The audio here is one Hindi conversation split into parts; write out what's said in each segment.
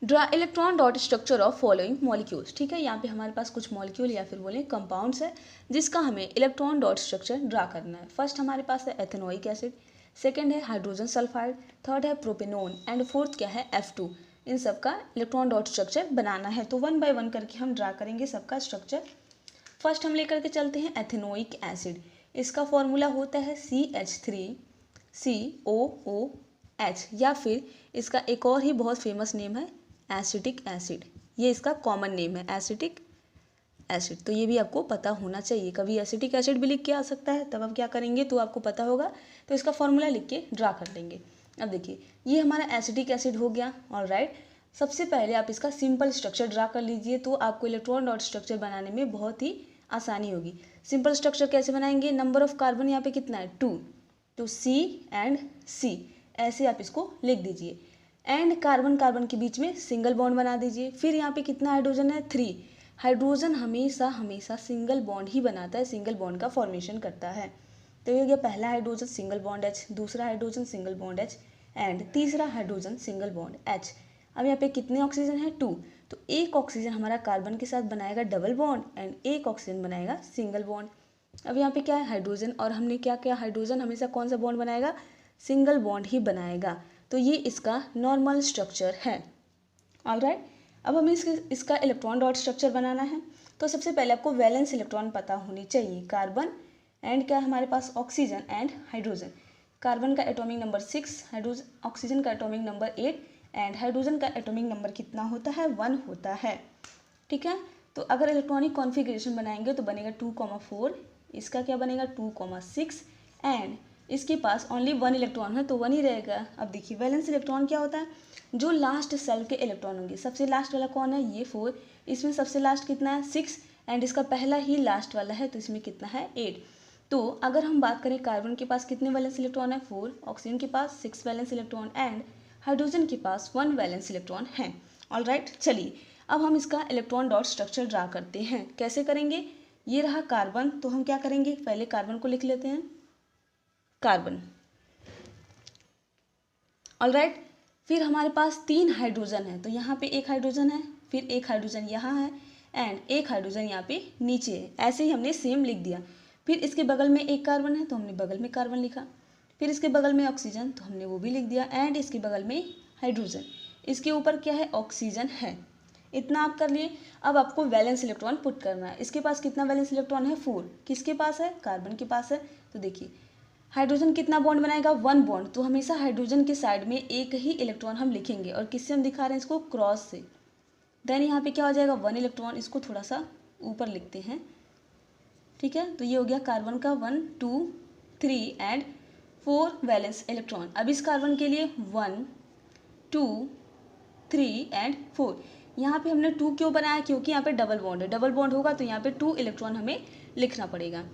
Draw electron dot structure of following molecules. ठीक है, यहाँ पे हमारे पास कुछ मॉलिक्यूल या फिर बोले कंपाउंड्स है जिसका हमें इलेक्ट्रॉन डॉट स्ट्रक्चर ड्रा करना है। फर्स्ट हमारे पास है एथेनोइक एसिड, सेकेंड है हाइड्रोजन सल्फाइड, थर्ड है प्रोपेनोन एंड फोर्थ क्या है F2। इन सब का इलेक्ट्रॉन डॉट स्ट्रक्चर बनाना है, तो वन बाय वन करके हम ड्रा करेंगे सबका स्ट्रक्चर। फर्स्ट हम लेकर के चलते हैं एथेनोइक एसिड। इसका फॉर्मूला होता है CH3COOH, या फिर इसका एक और ही बहुत फेमस नेम है एसिटिक एसिड। ये इसका कॉमन नेम है एसिटिक एसिड, तो ये भी आपको पता होना चाहिए। कभी एसिटिक एसिड भी लिख के आ सकता है, तब आप क्या करेंगे तो आपको पता होगा, तो इसका फॉर्मूला लिख के ड्रा कर लेंगे। अब देखिए ये हमारा एसिटिक एसिड हो गया। ऑलराइट, सबसे पहले आप इसका सिंपल स्ट्रक्चर ड्रा कर लीजिए, तो आपको इलेक्ट्रॉन डॉट स्ट्रक्चर बनाने में बहुत ही आसानी होगी। सिंपल स्ट्रक्चर कैसे बनाएंगे, नंबर ऑफ कार्बन यहाँ पे कितना है 2, तो C एंड C ऐसे आप इसको लिख दीजिए। एंड कार्बन कार्बन के बीच में सिंगल बॉन्ड बना दीजिए। फिर यहाँ पे कितना हाइड्रोजन है 3। हाइड्रोजन हमेशा हमेशा सिंगल बॉन्ड ही बनाता है, सिंगल बॉन्ड का फॉर्मेशन करता है। तो ये हो गया पहला हाइड्रोजन सिंगल बॉन्ड H, दूसरा hydrogen single bond H and तीसरा हाइड्रोजन सिंगल बॉन्ड H। अब यहाँ पे कितने ऑक्सीजन है 2, तो एक ऑक्सीजन हमारा कार्बन के साथ बनाएगा डबल बॉन्ड एंड एक ऑक्सीजन बनाएगा सिंगल बॉन्ड। अब यहाँ पे क्या है हाइड्रोजन, और हमने क्या किया, हाइड्रोजन हमेशा कौन सा बॉन्ड बनाएगा, सिंगल बॉन्ड ही बनाएगा। तो ये इसका नॉर्मल स्ट्रक्चर है। ऑलराइट, अब हमें इसका इलेक्ट्रॉन डॉट स्ट्रक्चर बनाना है। तो सबसे पहले आपको वैलेंस इलेक्ट्रॉन पता होनी चाहिए, कार्बन एंड क्या हमारे पास ऑक्सीजन एंड हाइड्रोजन। कार्बन का एटॉमिक नंबर 6, हाइड्रोजन ऑक्सीजन का एटॉमिक नंबर 8 एंड हाइड्रोजन का एटॉमिक नंबर कितना होता है 1 होता है। ठीक है, तो अगर इलेक्ट्रॉनिक कॉन्फ़िगरेशन बनाएंगे तो बनेगा 2,4, इसका क्या बनेगा 2,6 एंड इसके पास ओनली 1 इलेक्ट्रॉन है तो 1 ही रहेगा। अब देखिए वैलेंस इलेक्ट्रॉन क्या होता है, जो लास्ट सेल के इलेक्ट्रॉन होंगे। सबसे लास्ट वाला कौन है, ये 4, इसमें सबसे लास्ट कितना है 6 एंड इसका पहला ही लास्ट वाला है तो इसमें कितना है 8। तो अगर हम बात करें कार्बन के पास कितने वैलेंस इलेक्ट्रॉन है 4, ऑक्सीजन के पास 6 वैलेंस इलेक्ट्रॉन एंड हाइड्रोजन के पास 1 वैलेंस इलेक्ट्रॉन है। ऑलराइट, चलिए अब हम इसका इलेक्ट्रॉन डॉट स्ट्रक्चर ड्रा करते हैं। कैसे करेंगे, ये रहा कार्बन, तो हम क्या करेंगे पहले कार्बन को लिख लेते हैं कार्बन। ऑलराइट, फिर हमारे पास 3 हाइड्रोजन है, तो यहाँ पे एक हाइड्रोजन है, फिर एक हाइड्रोजन यहाँ है एंड एक हाइड्रोजन यहाँ पे नीचे है। ऐसे ही हमने सेम लिख दिया। फिर इसके बगल में एक कार्बन है तो हमने बगल में कार्बन लिखा, फिर इसके बगल में ऑक्सीजन तो हमने वो भी लिख दिया एंड इसके बगल में हाइड्रोजन, इसके ऊपर क्या है ऑक्सीजन है। इतना आप कर लिए। अब आपको वैलेंस इलेक्ट्रॉन पुट करना है। इसके पास कितना वैलेंस इलेक्ट्रॉन है 4, किसके पास है कार्बन के पास है। तो देखिए हाइड्रोजन कितना बॉन्ड बनाएगा 1 बॉन्ड, तो हमेशा हाइड्रोजन के साइड में एक ही इलेक्ट्रॉन हम लिखेंगे और किससे हम दिखा रहे हैं इसको क्रॉस से। देन यहाँ पे क्या हो जाएगा 1 इलेक्ट्रॉन, इसको थोड़ा सा ऊपर लिखते हैं। ठीक है, तो ये हो गया कार्बन का 1 2 3 एंड 4 वैलेंस इलेक्ट्रॉन। अब इस कार्बन के लिए 1 2 3 एंड 4। यहाँ पे हमने 2 क्यों बनाया, क्योंकि यहाँ पे डबल बॉन्ड है, डबल बॉन्ड होगा तो यहाँ पे 2 इलेक्ट्रॉन हमें लिखना पड़ेगा।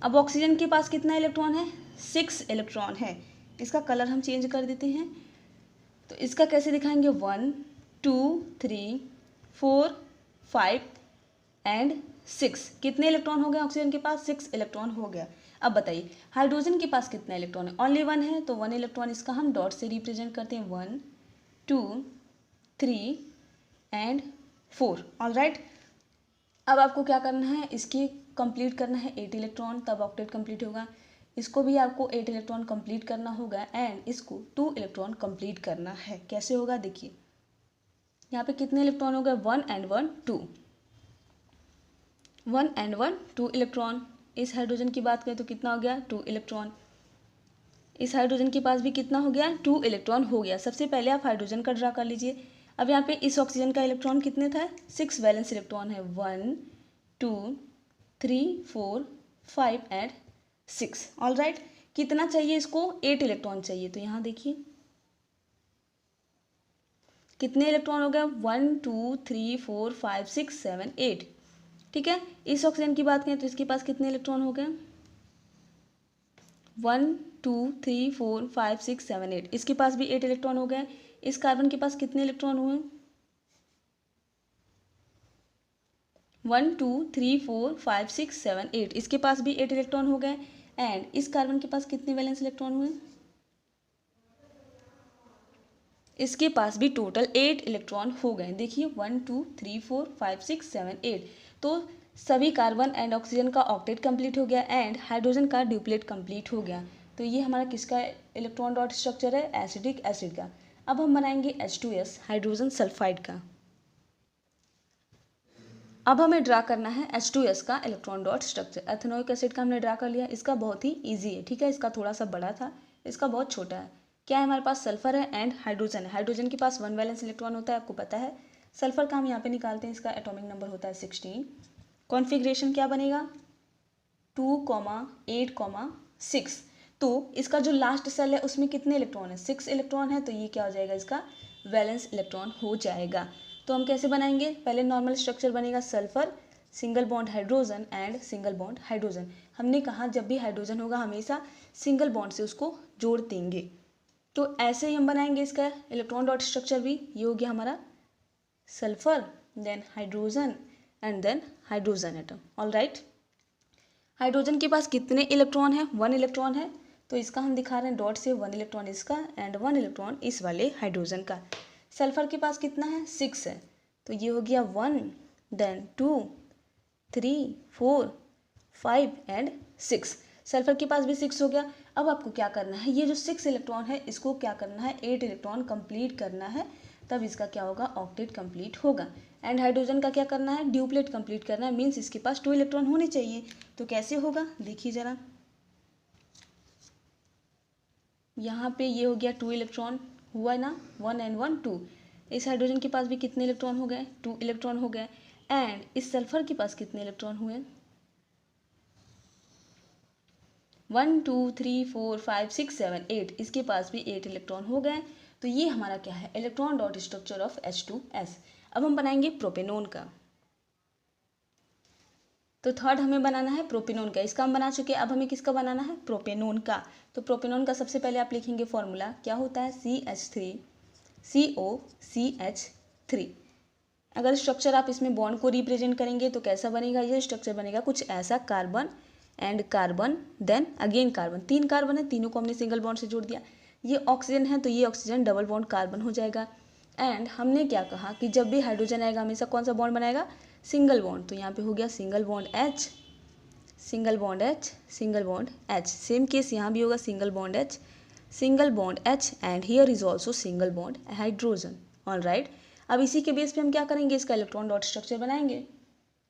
अब ऑक्सीजन के पास कितना इलेक्ट्रॉन है 6 इलेक्ट्रॉन है। इसका कलर हम चेंज कर देते हैं, तो इसका कैसे दिखाएंगे 1 2 3 4 5 एंड 6। कितने इलेक्ट्रॉन हो गए ऑक्सीजन के पास 6 इलेक्ट्रॉन हो गया। अब बताइए हाइड्रोजन के पास कितना इलेक्ट्रॉन है, ओनली 1 है, तो 1 इलेक्ट्रॉन इसका हम डॉट से रिप्रेजेंट करते हैं 1 2 3 एंड 4। ऑलराइट, अब आपको क्या करना है, इसकी कंप्लीट करना है 8 इलेक्ट्रॉन, तब ऑक्टेट कंप्लीट होगा। इसको भी आपको 8 इलेक्ट्रॉन कंप्लीट करना होगा एंड इसको 2 इलेक्ट्रॉन कंप्लीट करना है। कैसे होगा देखिए, यहाँ पे कितने इलेक्ट्रॉन हो गए 1 एंड 1 2, 1 एंड 1 2 इलेक्ट्रॉन। इस हाइड्रोजन की बात करें तो कितना हो गया 2 इलेक्ट्रॉन। इस हाइड्रोजन के पास भी कितना हो गया 2 इलेक्ट्रॉन हो गया। सबसे पहले आप हाइड्रोजन का ड्रा कर लीजिए। अब यहाँ पे इस ऑक्सीजन का इलेक्ट्रॉन कितने था 6 वैलेंस इलेक्ट्रॉन है 1 2 3 4 5 एंड 6। ऑलराइट, कितना चाहिए इसको 8 इलेक्ट्रॉन चाहिए, तो यहाँ देखिए कितने इलेक्ट्रॉन हो गया 1 2 3 4 5 6 7 8। ठीक है, इस ऑक्सीजन की बात करें तो इसके पास कितने इलेक्ट्रॉन हो गए 1 2 3 4 5 6 7 8। इसके पास भी 8 इलेक्ट्रॉन हो गए। इस कार्बन के पास कितने इलेक्ट्रॉन हुए 1 2 3 4 5 6 7 8। इसके पास भी 8 इलेक्ट्रॉन हो गए एंड इस कार्बन के पास कितने वैलेंस इलेक्ट्रॉन हुए इसके पास भी टोटल 8 इलेक्ट्रॉन हो गए। देखिए 1 2 3 4 5 6 7 8। तो सभी कार्बन एंड ऑक्सीजन का ऑक्टेट कंप्लीट हो गया एंड हाइड्रोजन का ड्यूप्लेट कंप्लीट हो गया। तो ये हमारा किसका इलेक्ट्रॉन डॉट स्ट्रक्चर है? एसिडिक एसिड का। अब हम बनाएंगे H2S हाइड्रोजन सल्फाइड का। अब हमें ड्रा करना है H2S का electron dot structure. Ethanoic acid का हमने ड्रा कर लिया। इसका बहुत ही ईजी है, ठीक है। इसका थोड़ा सा बड़ा था, इसका बहुत छोटा है। क्या है हमारे पास? सल्फर है एंड हाइड्रोजन है। हाइड्रोजन के पास 1 वैलेंस इलेक्ट्रॉन होता है, आपको पता है। सल्फर का हम यहाँ पे निकालते हैं, इसका एटॉमिक नंबर होता है 16। कॉन्फिग्रेशन क्या बनेगा? 2,8,6। तो इसका जो लास्ट सेल है उसमें कितने इलेक्ट्रॉन है? 6 इलेक्ट्रॉन है। तो ये क्या हो जाएगा? इसका वैलेंस इलेक्ट्रॉन हो जाएगा। तो हम कैसे बनाएंगे? पहले नॉर्मल स्ट्रक्चर बनेगा sulphur single bond hydrogen and single bond hydrogen. हमने कहा जब भी हाइड्रोजन होगा हमेशा सिंगल बॉन्ड से उसको जोड़ देंगे। तो ऐसे ही हम बनाएंगे इसका इलेक्ट्रॉन डॉट स्ट्रक्चर भी। ये हो गया हमारा sulphur, then hydrogen and then hydrogen atom. All right. Hydrogen के पास कितने इलेक्ट्रॉन है? 1 इलेक्ट्रॉन है। तो इसका हम दिखा रहे हैं डॉट से, 1 इलेक्ट्रॉन इसका एंड 1 इलेक्ट्रॉन इस वाले हाइड्रोजन का। सल्फर के पास कितना है? 6 है। तो ये हो गया 1, देन 2 3 4 5 एंड 6। सल्फर के पास भी 6 हो गया। अब आपको क्या करना है? ये जो 6 इलेक्ट्रॉन है इसको क्या करना है? 8 इलेक्ट्रॉन कंप्लीट करना है, तब इसका क्या होगा? ऑक्टेट कंप्लीट होगा। एंड हाइड्रोजन का क्या करना है? ड्यूप्लेट कंप्लीट करना है, मीन्स इसके पास 2 इलेक्ट्रॉन होने चाहिए। तो कैसे होगा? देखिए ज़रा, यहाँ पे ये हो गया 2 इलेक्ट्रॉन हुआ ना, 1 एंड 1 2। इस हाइड्रोजन के पास भी कितने इलेक्ट्रॉन हो गए? 2 इलेक्ट्रॉन हो गए। एंड इस सल्फर के पास कितने इलेक्ट्रॉन हुए? 1 2 3 4 5 6 7 8। इसके पास भी 8 इलेक्ट्रॉन हो गए। तो ये हमारा क्या है? Electron dot structure of H2S। अब हम बनाएंगे प्रोपेनोन का। तो थर्ड हमें बनाना है प्रोपेनोन का। इसका हम बना चुके हैं, अब हमें किसका बनाना है? प्रोपेनोन का। तो प्रोपेनोन का सबसे पहले आप लिखेंगे फॉर्मूला। क्या होता है? CH3COCH3। अगर स्ट्रक्चर आप इसमें बॉन्ड को रिप्रेजेंट करेंगे तो कैसा बनेगा? ये स्ट्रक्चर बनेगा कुछ ऐसा, carbon and carbon then again carbon. 3 carbon है, तीनों को हमने सिंगल बॉन्ड से जोड़ दिया। ये ऑक्सीजन है तो ये ऑक्सीजन डबल बॉन्ड कार्बन हो जाएगा। एंड हमने क्या कहा कि जब भी हाइड्रोजन आएगा हमेशा कौन सा बॉन्ड बनाएगा? Single bond. तो यहाँ पे हो गया single bond H, single bond H, single bond H। Same case यहाँ भी होगा, single bond H, single bond H and here is also single bond hydrogen. All right. अब इसी के बेस पे हम क्या करेंगे? इसका इलेक्ट्रॉन डॉट स्ट्रक्चर बनाएंगे।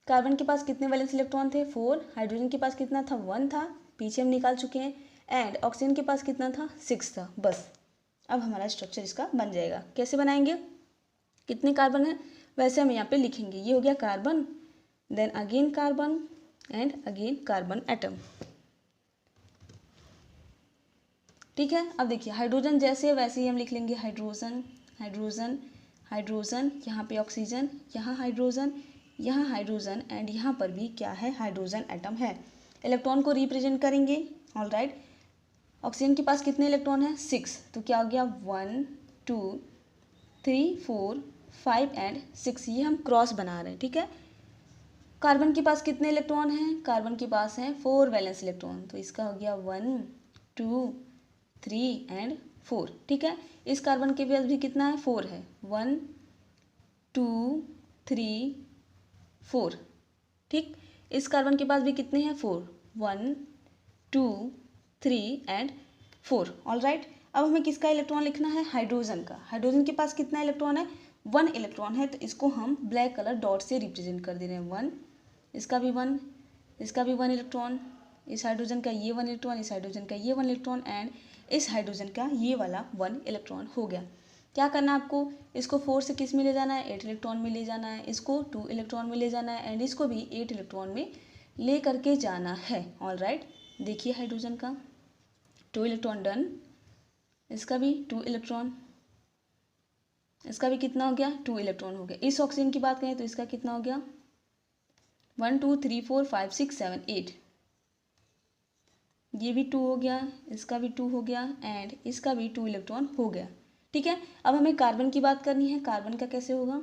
कार्बन के पास कितने वैलेंस इलेक्ट्रॉन थे? 4। हाइड्रोजन के पास कितना था? 1 था, पीछे हम निकाल चुके हैं। एंड ऑक्सीजन के पास कितना था? 6 था। बस अब हमारा स्ट्रक्चर इसका बन जाएगा। कैसे बनाएंगे? कितने कार्बन है वैसे हम यहाँ पे लिखेंगे। ये हो गया carbon, then again carbon and again carbon atom. ठीक है। अब देखिए हाइड्रोजन जैसे वैसे ही हम लिख लेंगे हाइड्रोजन हाइड्रोजन हाइड्रोजन। यहाँ पे ऑक्सीजन, यहाँ हाइड्रोजन, यहाँ हाइड्रोजन एंड यहाँ पर भी क्या है? हाइड्रोजन एटम है। इलेक्ट्रॉन को रिप्रेजेंट करेंगे। All right. ऑक्सीजन के पास कितने इलेक्ट्रॉन है? 6। तो क्या हो गया? 1 2 3 4 5 एंड 6। ये हम क्रॉस बना रहे हैं, ठीक है। कार्बन के पास कितने इलेक्ट्रॉन हैं? कार्बन के पास हैं 4 वैलेंस इलेक्ट्रॉन। तो इसका हो गया 1 2 3 एंड 4, ठीक है। इस कार्बन के पास भी कितना है? 4 है। 1 2 3 4, ठीक। इस कार्बन के पास भी कितने हैं? 4, 1 2 3 एंड 4। All right. अब हमें किसका इलेक्ट्रॉन लिखना है? हाइड्रोजन का। हाइड्रोजन के पास कितना इलेक्ट्रॉन है? 1 इलेक्ट्रॉन है। तो इसको हम ब्लैक कलर डॉट से रिप्रेजेंट कर दे रहे हैं। 1, इसका भी 1, इसका भी 1 इलेक्ट्रॉन, इस हाइड्रोजन का ये 1 इलेक्ट्रॉन, इस हाइड्रोजन का ये 1 इलेक्ट्रॉन एंड इस हाइड्रोजन का ये वाला 1 इलेक्ट्रॉन हो गया। क्या करना है आपको? इसको 4 से किस में ले जाना है? 8 इलेक्ट्रॉन में ले जाना है। इसको 2 इलेक्ट्रॉन में ले जाना है एंड इसको भी 8 इलेक्ट्रॉन में ले करके जाना है। All right. देखिए हाइड्रोजन का 2 इलेक्ट्रॉन डन, इसका भी 2 इलेक्ट्रॉन, इसका भी कितना हो गया? 2 इलेक्ट्रॉन हो गया। इस ऑक्सीजन की बात करें तो इसका कितना हो गया? 1 2 3 4 5 6 7 8। ये भी 2 हो गया, इसका भी 2 हो गया एंड इसका भी 2 इलेक्ट्रॉन हो गया, ठीक है। अब हमें कार्बन की बात करनी है। कार्बन का कैसे होगा?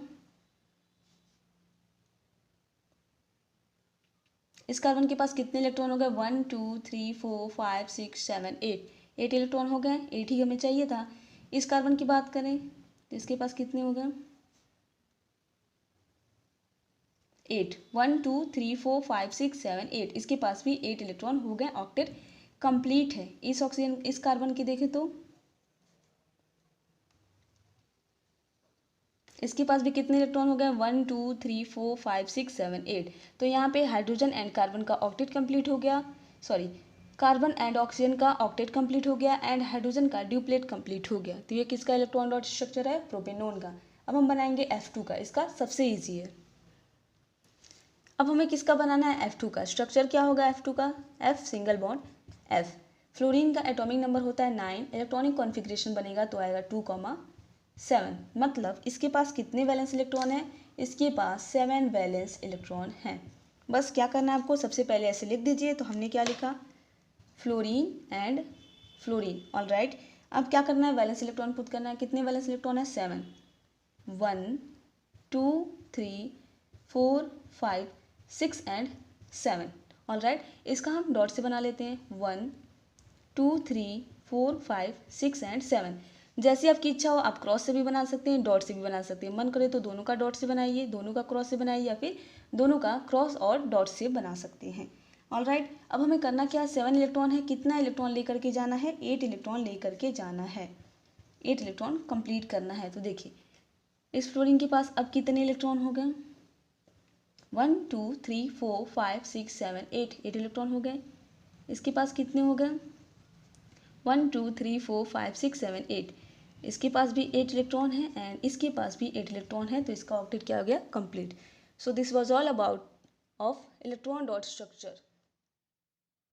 इस कार्बन के पास कितने इलेक्ट्रॉन हो गए? 1 2 3 4 5 6 7 8। 8 इलेक्ट्रॉन हो गए। 8 ही हमें चाहिए था। इस कार्बन की बात करें तो इसके पास कितने हो गए? 8, 1 2 3 4 5 6 7 8, इसके पास भी 8 इलेक्ट्रॉन हो गए, ऑक्टेट कंप्लीट है। इस ऑक्सीजन, इस कार्बन की देखें तो इसके पास भी कितने इलेक्ट्रॉन हो गए? 1 2 3 4 5 6 7 8। तो यहाँ पे हाइड्रोजन एंड कार्बन का ऑक्टेट कंप्लीट हो गया, सॉरी कार्बन एंड ऑक्सीजन का ऑक्टेट कंप्लीट हो गया एंड हाइड्रोजन का ड्यूप्लेट कंप्लीट हो गया। तो ये किसका इलेक्ट्रॉन डॉट स्ट्रक्चर है? प्रोपेनोन का। अब हम बनाएंगे F2 का, इसका सबसे ईजी है। अब हमें किसका बनाना है? F2 का। स्ट्रक्चर क्या होगा F2 का? F single bond F। Fluorine का एटॉमिक नंबर होता है 9, इलेक्ट्रॉनिक कॉन्फ़िगरेशन बनेगा तो आएगा 2,7। मतलब इसके पास कितने वैलेंस इलेक्ट्रॉन है? इसके पास 7 वैलेंस इलेक्ट्रॉन हैं। बस क्या करना है आपको? सबसे पहले ऐसे लिख दीजिए। तो हमने क्या लिखा? Fluorine and fluorine. All right. अब क्या करना है? वैलेंस इलेक्ट्रॉन पुट करना है। कितने वैलेंस इलेक्ट्रॉन है? 7। 1 2 3 4 5 6 एंड 7। All right. इसका हम डॉट से बना लेते हैं। 1 2 3 4 5 6 एंड 7। जैसी आपकी इच्छा हो आप क्रॉस से भी बना सकते हैं, डॉट से भी बना सकते हैं। मन करे तो दोनों का डॉट से बनाइए, दोनों का क्रॉस से बनाइए, या फिर दोनों का क्रॉस और डॉट से बना सकते हैं। All right. अब हमें करना क्या है? 7 इलेक्ट्रॉन है, कितना इलेक्ट्रॉन लेकर के जाना है? 8 इलेक्ट्रॉन लेकर के जाना है। 8 इलेक्ट्रॉन कंप्लीट करना है। तो देखिए इस फ्लोरीन के पास अब कितने इलेक्ट्रॉन हो गए? 1 2 3 4 5 6 7 8, 8 इलेक्ट्रॉन हो गए। इसके पास कितने हो गए? 1 2 3 4 5 6 7 8, इसके पास भी 8 इलेक्ट्रॉन है एंड इसके पास भी 8 इलेक्ट्रॉन है। तो इसका ऑक्टेट क्या हो गया? Complete. So this was all about of electron dot structure.